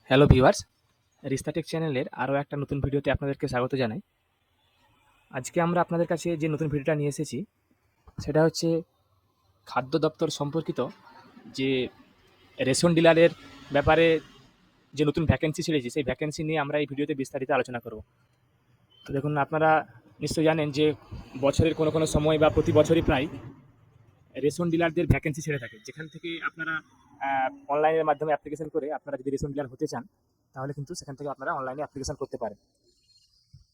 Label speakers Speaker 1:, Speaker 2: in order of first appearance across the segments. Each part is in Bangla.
Speaker 1: হ্যালো ভিউয়ার্স, রিস্তাটেক চ্যানেলের আরও একটা নতুন ভিডিওতে আপনাদেরকে স্বাগত জানাই। আজকে আমরা আপনাদের কাছে যে নতুন ভিডিওটা নিয়ে এসেছি সেটা হচ্ছে খাদ্য দপ্তর সম্পর্কিত যে রেশন ডিলারের ব্যাপারে যে নতুন ভ্যাকেন্সি ছেড়েছে সেই ভ্যাকেন্সি নিয়ে আমরা এই ভিডিওতে বিস্তারিত আলোচনা করব। তো দেখুন, আপনারা নিশ্চয়ই জানেন যে বছরের কোনো কোনো সময় বা প্রতি বছরই প্রায় রেশন ডিলারদের ভ্যাকেন্সি ছেড়ে থাকে, যেখান থেকে আপনারা অনলাইনের মাধ্যমে অ্যাপ্লিকেশন করে আপনারা যদি রেশন ডিলার হতে চান তাহলে কিন্তু সেখান থেকে আপনারা অনলাইনে অ্যাপ্লিকেশন করতে পারেন।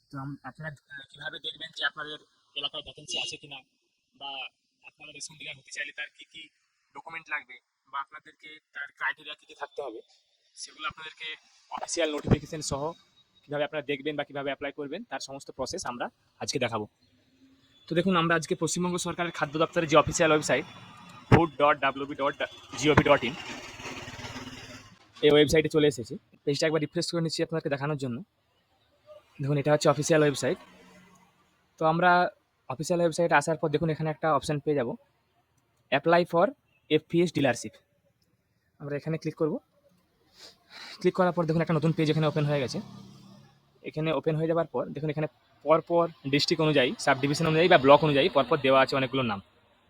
Speaker 1: তো আপনারা কিভাবে দেখবেন যে আপনাদের এলাকায় ভ্যাকেন্সি আছে কিনা, বা আপনারা রেশন ডিলার হতে চাইলে তার কি কি ডকুমেন্ট লাগবে, বা আপনাদেরকে তার ক্রাইটেরিয়া কি কি থাকতে হবে, সেগুলো আপনাদেরকে অফিসিয়াল নোটিফিকেশন সহ কিভাবে আপনারা দেখবেন বা কিভাবে অ্যাপ্লাই করবেন তার সমস্ত প্রসেস আমরা আজকে দেখাবো। তো দেখুন, আমরা আজকে পশ্চিমবঙ্গ সরকারের খাদ্য দপ্তরের যে অফিসিয়াল ওয়েবসাইট food.wb.gov.in এই ওয়েবসাইটে চলে এসেছি। পেজটা একবার রিফ্রেশ করে নিচ্ছি আপনাদেরকে দেখানোর জন্য। দেখুন, এটা হচ্ছে অফিসিয়াল ওয়েবসাইট। তো আমরা অফিসিয়াল ওয়েবসাইটে আসার পর দেখুন এখানে একটা অপশান পেয়ে যাব, অ্যাপ্লাই ফর এফপিএস ডিলারশিপ। আমরা এখানে ক্লিক করব। ক্লিক করার পর দেখুন একটা নতুন পেজ এখানে ওপেন হয়ে গেছে। এখানে ওপেন হয়ে যাওয়ার পর দেখুন এখানে পরপর ডিস্ট্রিক্ট অনুযায়ী, সাব ডিভিশন অনুযায়ী বা ব্লক অনুযায়ী পরপর দেওয়া আছে অনেকগুলো নাম।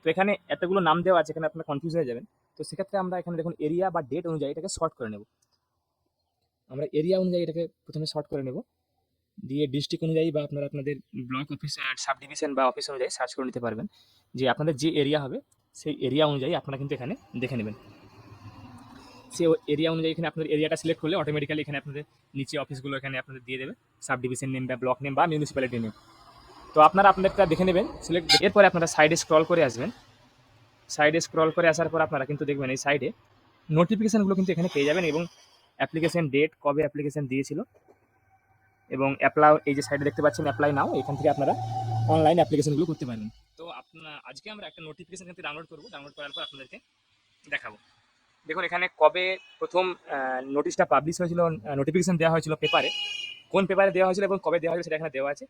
Speaker 1: তো এখানে এতগুলো নাম দেওয়া আছে, এখানে আপনারা কনফিউজ হয়ে যাবেন। তো সেক্ষেত্রে আমরা এখানে দেখুন এরিয়া বা ডেট অনুযায়ী এটাকে শর্ট করে নেব। আমরা এরিয়া অনুযায়ী এটাকে প্রথমে শর্ট করে নেব, দিয়ে ডিস্ট্রিক্ট অনুযায়ী বা আপনারা আপনাদের ব্লক অফিস, সাব ডিভিশন বা অফিস অনুযায়ী সার্চ করে নিতে পারবেন যে আপনাদের যে এরিয়া হবে সেই এরিয়া অনুযায়ী আপনারা কিন্তু এখানে দেখে নেবেন। সেই এরিয়া অনুযায়ী এখানে আপনাদের এরিয়াটা সিলেক্ট করলে অটোমেটিক্যালি এখানে আপনাদের নিচে অফিসগুলো এখানে আপনাদের দিয়ে দেবে, সাব ডিভিশন নেম বা ব্লক নেম বা মিউনিসিপ্যালিটি নেম। তো আপনারা আপনাদেরটা দেখে নেবেন সিলেক্ট। এরপরে আপনারা সাইডে স্ক্রল করে আসবেন। সাইডে স্ক্রল করে আসার পর আপনারা কিন্তু দেখবেন এই সাইডে নোটিফিকেশানগুলো কিন্তু এখানে পেয়ে যাবেন, এবং অ্যাপ্লিকেশন ডেট, কবে অ্যাপ্লিকেশন দিয়েছিল, এবং অ্যাপ্লাই, এই যে সাইডে দেখতে পাচ্ছেন অ্যাপ্লাই নাও, এখান থেকে আপনারা অনলাইন অ্যাপ্লিকেশনগুলো করতে পারবেন। তো আজকে আমরা একটা নোটিফিকেশন কিন্তু ডাউনলোড করবো, ডাউনলোড করার পর আপনাদেরকে দেখাবো। দেখুন এখানে কবে প্রথম নোটিশটা পাবলিশ হয়েছিল, নোটিফিকেশন দেওয়া হয়েছিল পেপারে, কোন পেপারে দেওয়া হয়েছিল এবং কবে দেওয়া হয়েছিল সেটা এখানে দেওয়া আছে,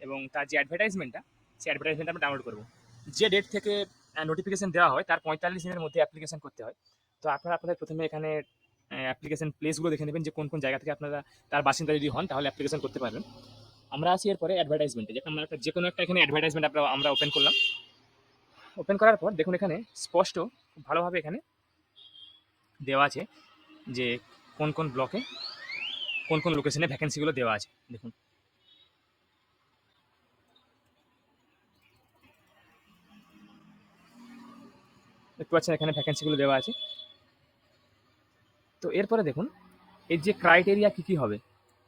Speaker 1: এবং তার যে অ্যাডভার্টাইজমেন্টটা, সেই অ্যাডভার্টাইজমেন্টটা আমরা ডাউনলোড করবো। যে ডেট থেকে নোটিফিকেশন দেওয়া হয় তার 45 দিনের মধ্যে অ্যাপ্লিকেশন করতে হয়। তো আপনারা আপনাদের প্রথমে এখানে অ্যাপ্লিকেশন প্লেসগুলো দেখে নেবেন যে কোন কোন জায়গা থেকে আপনারা তার বাসিন্দা যদি হন তাহলে অ্যাপ্লিকেশন করতে পারবেন। আমরা আসি এরপরে অ্যাডভার্টাইজমেন্টে, যেটা আমরা যে কোনো একটা এখানে অ্যাডভার্টাইজমেন্ট আমরা ওপেন করলাম। ওপেন করার পর দেখুন এখানে স্পষ্ট খুব ভালোভাবে এখানে দেওয়া আছে যে কোন কোন ব্লকে কোন কোন লোকেশনে ভ্যাকেন্সিগুলো দেওয়া আছে। দেখুন দেখতে পাচ্ছেন এখানে ভ্যাকেন্সিগুলো দেওয়া আছে। তো এরপরে দেখুন এর যে ক্রাইটেরিয়া কী কী হবে,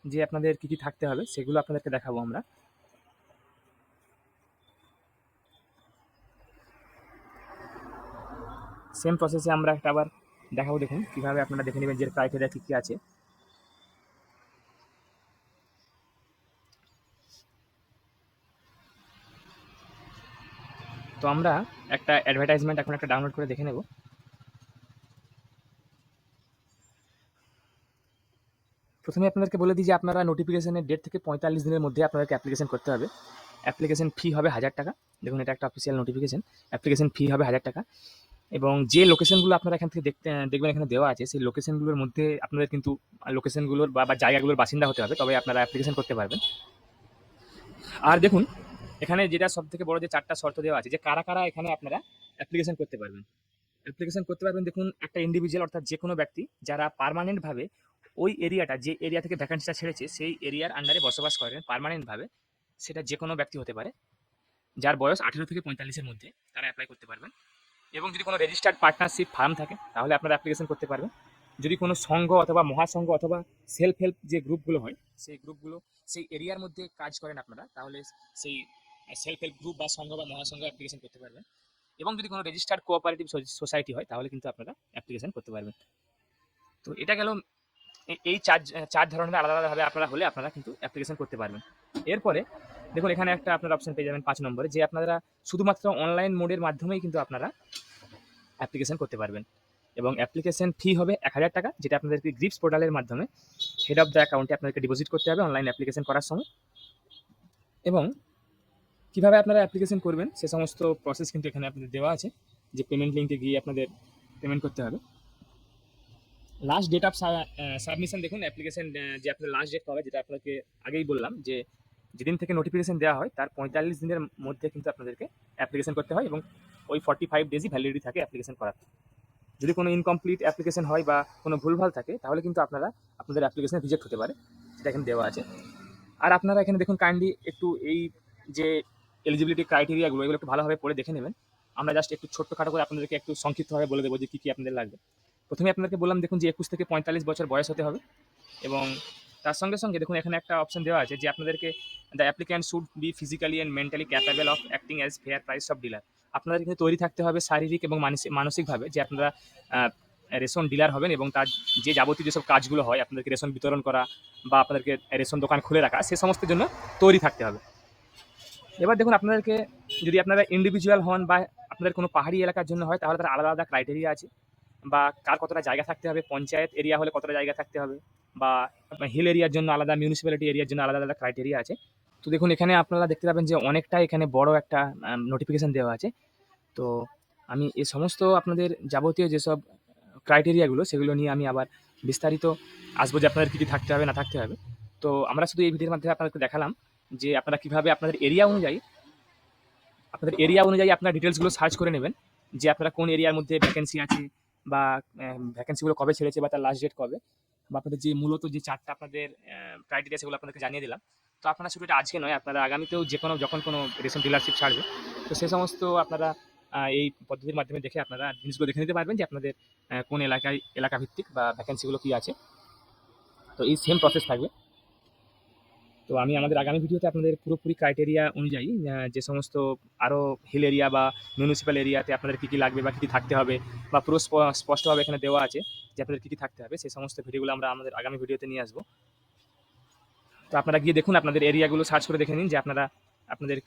Speaker 1: যে আপনাদের কী কী থাকতে হবে সেগুলো আপনাদেরকে দেখাবো আমরা। সেম প্রসেসে আমরা একটা আবার দেখাবো। দেখুন কীভাবে আপনারা দেখে নেবেন যে ক্রাইটেরিয়া কী কী আছে। তো আমরা একটা অ্যাডভার্টাইজমেন্ট এখন একটা ডাউনলোড করে দেখে নেব। প্রথমে আপনাদেরকে বলে দিই যে আপনারা নোটিফিকেশনের ডেট থেকে 45 দিনের মধ্যে আপনাদেরকে অ্যাপ্লিকেশন করতে হবে। অ্যাপ্লিকেশন ফি হবে 1000 টাকা। দেখুন এটা একটা অফিসিয়াল নোটিফিকেশন। অ্যাপ্লিকেশন ফি হবে 1000 টাকা, এবং যে লোকেশনগুলো আপনারা এখান থেকে দেখবেন এখানে দেওয়া আছে, সেই লোকেশনগুলোর মধ্যে আপনাদের কিন্তু লোকেশনগুলোর বা জায়গাগুলোর বাসিন্দা হতে হবে, তবে আপনারা অ্যাপ্লিকেশন করতে পারবেন। আর দেখুন এখানে যেটা সব থেকে বড় যে 4টা শর্ত দেওয়া আছে যে কারা কারা এখানে আপনারা অ্যাপ্লিকেশন করতে পারবেন। অ্যাপ্লিকেশন করতে পারবেন দেখুন একটা ইন্ডিভিজুয়াল, অর্থাৎ যে কোনো ব্যক্তি যারা পার্মানেন্টভাবে ওই এরিয়াটা, যে এরিয়া থেকে ভ্যাকেন্সিটা ছেড়েছে সেই এরিয়ার আন্ডারে বসবাস করেন পার্মানেন্টভাবে, সেটা যে কোনো ব্যক্তি হতে পারে যার বয়স 18 থেকে 45-এর মধ্যে, তারা অ্যাপ্লাই করতে পারবেন। এবং যদি কোনো রেজিস্টার্ড পার্টনারশিপ ফার্ম থাকে তাহলে আপনারা অ্যাপ্লিকেশন করতে পারবেন। যদি কোনো সংঘ অথবা মহাসংঘ অথবা সেলফ হেল্প যে গ্রুপগুলো হয় সেই গ্রুপগুলো সেই এরিয়ার মধ্যে কাজ করেন আপনারা, তাহলে সেই সেলফ হেল্প গ্রুপ বা সংঘ বা মহাসংঘ অ্যাপ্লিকেশন করতে পারবেন। এবং যদি কোনো রেজিস্টার্ড কোঅপারেটিভ সোসাইটি হয় তাহলে কিন্তু আপনারা অ্যাপ্লিকেশন করতে পারবেন। তো এটা গেল এই চার ধরনের আলাদা আলাদাভাবে আপনারা হলে আপনারা কিন্তু অ্যাপ্লিকেশন করতে পারবেন। এরপরে দেখুন এখানে একটা আপনারা অপশন পেয়ে যাবেন 5 নম্বরে, যে আপনারা শুধুমাত্র অনলাইন মোডের মাধ্যমেই কিন্তু আপনারা অ্যাপ্লিকেশন করতে পারবেন, এবং অ্যাপ্লিকেশন ফি হবে 1000 টাকা, যেটা আপনাদেরকে গ্রিপস পোর্টালের মাধ্যমে হেড অফ দ্য অ্যাকাউন্টে আপনাদেরকে ডিপোজিট করতে হবে অনলাইন অ্যাপ্লিকেশন করার সময়। এবং কীভাবে আপনারা অ্যাপ্লিকেশন করবেন সে সমস্ত প্রসেস কিন্তু এখানে আপনাদের দেওয়া আছে, যে পেমেন্ট লিঙ্কে গিয়ে আপনাদের পেমেন্ট করতে হবে। লাস্ট ডেট অফ সাবমিশন দেখুন অ্যাপ্লিকেশন, যে আপনার লাস্ট ডেট হবে, যেটা আপনাকে আগেই বললাম যে যেদিন থেকে নোটিফিকেশন দেওয়া হয় তার 45 দিনের মধ্যে কিন্তু আপনাদেরকে অ্যাপ্লিকেশন করতে হয় এবং ওই 45 ডেজই ভ্যালিডিটি থাকে অ্যাপ্লিকেশন করার। যদি কোনো ইনকমপ্লিট অ্যাপ্লিকেশন হয় বা কোনো ভুলভাল থাকে তাহলে কিন্তু আপনাদের অ্যাপ্লিকেশন রিজেক্ট হতে পারে, সেটা এখানে দেওয়া আছে। আর আপনারা এখানে দেখুন কাইন্ডলি একটু এই যে এলিজিবিলিটি ক্রাইটেরিয়াগুলো এগুলো একটু ভালোভাবে পড়ে দেখে নেবেন। আমরা জাস্ট একটু ছোট্টখাটো করে আপনাদেরকে একটু সংক্ষিপ্তভাবে বলে দেবো যে কী কী আপনাদের লাগবে। প্রথমে আপনাদেরকে বললাম দেখুন যে 21 থেকে 45 বছর বয়স হতে হবে এবং তার সঙ্গে সঙ্গে দেখুন এখানে একটা অপশন দেওয়া আছে যে আপনাদেরকে the applicant should be physically and mentally capable of acting as fair price of dealer. আপনাদের কিন্তু তৈরি থাকতে হবে শারীরিক এবং মানসিকভাবে যে আপনারা রেশন ডিলার হবেন এবং তার যে যাবতীয় যেসব কাজগুলো হয় আপনাদেরকে রেশন বিতরণ করা বা আপনাদেরকে রেশন দোকান খুলে রাখা সে সমস্ত জন্য তৈরি থাকতে হবে। এবার দেখুন আপনাদেরকে যদি আপনারা ইন্ডিভিজুয়াল হন বা আপনাদের কোনো পাহাড়ি এলাকার জন্য হয় তাহলে তার আলাদা আলাদা ক্রাইটেরিয়া আছে, বা কার কতটা জায়গা থাকতে হবে, পঞ্চায়েত এরিয়া হলে কতটা জায়গা থাকতে হবে, বা হিল এরিয়ার জন্য আলাদা, মিউনিসিপ্যালিটি এরিয়ার জন্য আলাদা আলাদা ক্রাইটেরিয়া আছে। তো দেখুন এখানে আপনারা দেখতে পাবেন যে অনেকটা এখানে বড় একটা নোটিফিকেশন দেওয়া আছে। তো আমি এই সমস্ত আপনাদের যাবতীয় যেসব ক্রাইটেরিয়াগুলো সেগুলো নিয়ে আমি আবার বিস্তারিত আসবো যে আপনাদের কী কী থাকতে হবে না থাকতে হবে। তো আমরা শুধু এই ভিডিওর মাধ্যমে আপনাদেরকে দেখালাম যে আপনারা কীভাবে আপনাদের এরিয়া অনুযায়ী আপনার ডিটেলসগুলো সার্চ করে নেবেন যে আপনারা কোন এরিয়ার মধ্যে ভ্যাকেন্সি আছে, বা ভ্যাকেন্সিগুলো কবে ছেড়েছে বা তার লাস্ট ডেট কবে, বা আপনাদের যে মূলত যে চারটা আপনাদের ক্রাইটেরিয়া সেগুলো আপনাদেরকে জানিয়ে দিলাম। তো আপনারা শুধু এটা আজকে নয়, আপনারা আগামীতেও যে কোনো যখন কোনো রেশন ডিলারশিপ ছাড়বে তো সে সমস্ত আপনারা এই পদ্ধতির মাধ্যমে দেখে আপনারা জিনিসগুলো দেখে নিতে পারবেন যে আপনাদের কোন এলাকা ভিত্তিক বা ভ্যাকেন্সিগুলো কী আছে। তো এই সেম প্রসেস থাকবে। তো আমি আমাদের আগামী ভিডিওতে আপনাদের পুরোপুরি ক্রাইটেরিয়া অনুযায়ী যে সমস্ত আরও হিল এরিয়া বা মিউনিসিপ্যাল এরিয়াতে আপনাদের কী কী লাগবে বা কী কী থাকতে হবে, বা পুরো স্পষ্টভাবে এখানে দেওয়া আছে যে আপনাদের কী কী থাকতে হবে, সেই সমস্ত ভিডিওগুলো আমরা আমাদের আগামী ভিডিওতে নিয়ে আসবো। তো আপনারা গিয়ে দেখুন, আপনাদের এরিয়াগুলো সার্চ করে দেখে নিন যে আপনাদের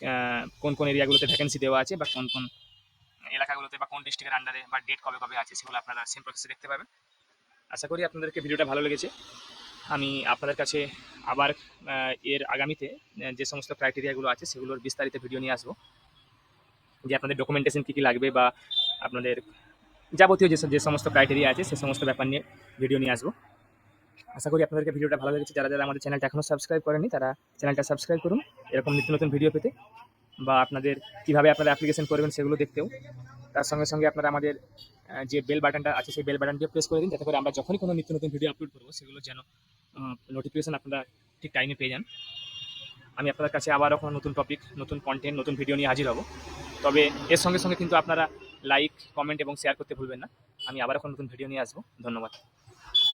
Speaker 1: কোন কোন এরিয়াগুলোতে ভ্যাকেন্সি দেওয়া আছে, বা কোন কোন এলাকাগুলোতে বা কোন ডিস্ট্রিক্টের আন্ডারে বা ডেট কবে কবে আছে সেগুলো আপনারা সেম প্রসেসে দেখতে পাবেন। আশা করি আপনাদেরকে ভিডিওটা ভালো লেগেছে। আমি আপনাদের কাছে আবার এর আগামীতে যে সমস্ত ক্রাইটেরিয়াগুলো আছে সেগুলোর বিস্তারিত ভিডিও নিয়ে আসবো, যে আপনাদের ডকুমেন্টেশন কী কী লাগবে বা আপনাদের যাবতীয় যে সমস্ত ক্রাইটেরিয়া আছে সে সমস্ত ব্যাপার নিয়ে ভিডিও নিয়ে আসবো। আশা করি আপনাদেরকে ভিডিওটা ভালো লেগেছে। যারা আমাদের চ্যানেলটা এখনও সাবস্ক্রাইব করেনি তারা চ্যানেলটা সাবস্ক্রাইব করুন এরকম নিত্য নতুন ভিডিও পেতে, বা আপনাদের কীভাবে আপনারা অ্যাপ্লিকেশন করবেন সেগুলো দেখতেও। তার সঙ্গে সঙ্গে আপনারা আমাদের যে বেল বাটনটা আছে সেই বেল বাটনটিও প্রেস করে দিন, যাতে করে আমরা যখনই কোনো নিত্য নতুন ভিডিও আপলোড করবো সেগুলো যেন নোটিফিকেশন আপনারা ঠিক টাইমে পেয়ে যান। আমি আপনাদের কাছে আবারও কোনো নতুন টপিক, নতুন কন্টেন্ট, নতুন ভিডিও নিয়ে হাজির হব। তবে এর সঙ্গে সঙ্গে কিন্তু আপনারা লাইক, কমেন্ট এবং শেয়ার করতে ভুলবেন না। আমি আবার এখন নতুন ভিডিও নিয়ে আসবো। ধন্যবাদ।